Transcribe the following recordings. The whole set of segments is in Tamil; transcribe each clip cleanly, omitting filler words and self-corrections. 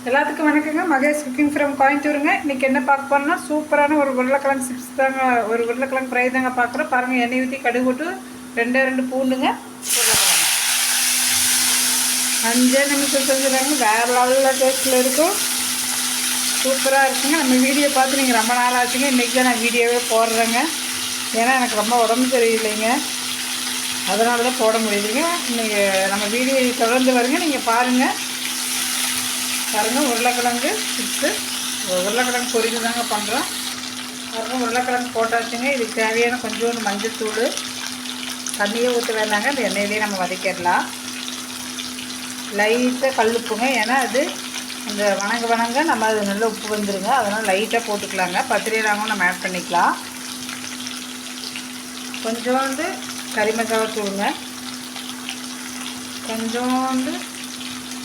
எல்லாத்துக்கும் வணக்கங்க. மகேஷ் குக்கிங் ஃப்ரம் கோயம்புத்தூருங்க. இன்றைக்கி என்ன பார்க்க போகிறோம்னா சூப்பரான ஒரு உருளைக்கிழங்கு சிப்ஸ் தாங்க, ஒரு உருளைக்கிழங்கு ஃப்ரை தாங்க பார்க்குறோம். பாருங்கள், எண்ணெய் ஊற்றி கடுகு போட்டு ரெண்டு பூண்டுங்க, உருளைக்கிழங்கு 5 நிமிஷம் செஞ்சுறாங்க. வேறு லெவலில் டேஸ்ட்டில் இருக்கும், சூப்பராக இருக்குங்க. நம்ம வீடியோ பார்த்து நீங்கள் ரொம்ப நாள் ஆச்சுங்க. இன்றைக்கி தான் நான் வீடியோவே போடுறேங்க. ஏன்னா எனக்கு ரொம்ப உடம்பு சரியில்லைங்க, அதனால தான் போட முடியுதுங்க. இன்றைக்கி நம்ம வீடியோ தொடர்ந்து வருங்க, நீங்கள் பாருங்கள். உருளைக்கிழங்கு சிப்ஸு, உருளைக்கிழங்கு பொரியல் தாங்க பண்ணுறோம். உருளைக்கிழங்கு போட்டாச்சுங்க. இதுக்கு தேவையான கொஞ்சோண்டு மஞ்சள் தூள், தண்ணியே ஊற்ற வேண்டாங்க, அந்த எண்ணெயிலே நம்ம வதக்கிடலாம். லைட்டாக கல்லுப்புங்க, ஏன்னா அது அந்த வணங்க நம்ம அது நல்லா உப்பு வந்துடுங்க, அதனால் லைட்டாக போட்டுக்கலாங்க. பத்திரிக்காவும் நம்ம ஆட் பண்ணிக்கலாம். கொஞ்சோண்டு கறி மசாலா தூளுங்க, கொஞ்சோண்டு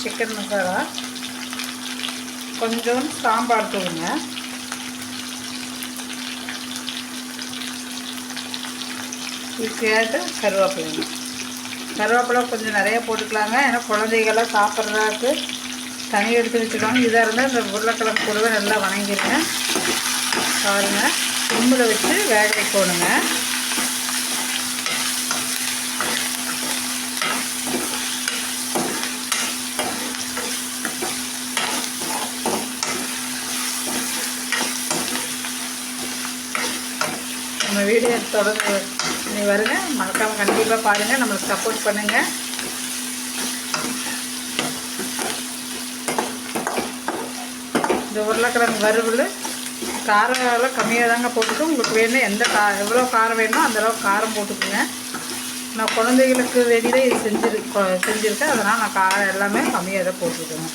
சிக்கன் மசாலா, கொஞ்சோண்டு சாம்பார் தூளுங்க, இதுக்கு கருவேப்பிலை கொஞ்சம் நிறைய போட்டுக்கலாங்க. ஏன்னா குழந்தைகள்லாம் சாப்பிட்றதுக்கு தனி எடுத்து வச்சுக்கோங்க. இதாக இருந்தால் இந்த உருளைக்கிழங்கு கூடவே நல்லா வணங்கிடுங்க. பாருங்கள், சிம்மில் வச்சு வேக வைக்கணுங்க. நம்ம வீடியோ தொடர்ந்து நீ வருங்க, மறக்காமல் கண்டிப்பாக பாருங்கள், நம்மளுக்கு சப்போர்ட் பண்ணுங்கள். இந்த உருளைக்கிழங்கு வறுவல் காரம் கம்மியாக தாங்க போட்டுட்டு, உங்களுக்கு வேணும் எவ்வளோ காரம் வேணுமோ அந்தளவுக்கு காரம் போட்டுக்குங்க. நான் குழந்தைகளுக்கு வெளியில் இது செஞ்சுருக்கேன், அதனால் நான் காரம் எல்லாமே கம்மியாக தான் போட்டுருக்கேங்க.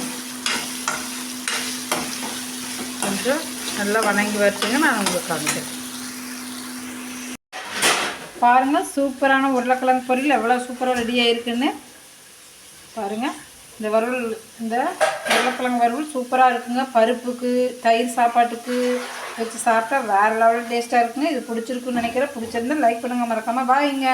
கொஞ்சம் நல்லா வணங்கி வச்சுங்க, நான் உங்களுக்கு காமிக்கிறேன். பாருங்கள், சூப்பரான உருளைக்கிழங்கு பொரியல் எவ்வளோ சூப்பராக ரெடியாக இருக்குன்னு பாருங்கள். இந்த உருளைக்கிழங்கு வறுவல் சூப்பராக இருக்குங்க. பருப்புக்கு, தயிர் சாப்பாட்டுக்கு வச்சு சாப்பிட்டா வேறு லெவலில் டேஸ்ட்டாக இருக்குங்க. இது பிடிச்சிருக்குன்னு நினைக்கிறேன். பிடிச்சிருந்தா லைக் பண்ணுங்கள், மறக்காமல் பாய்ங்க.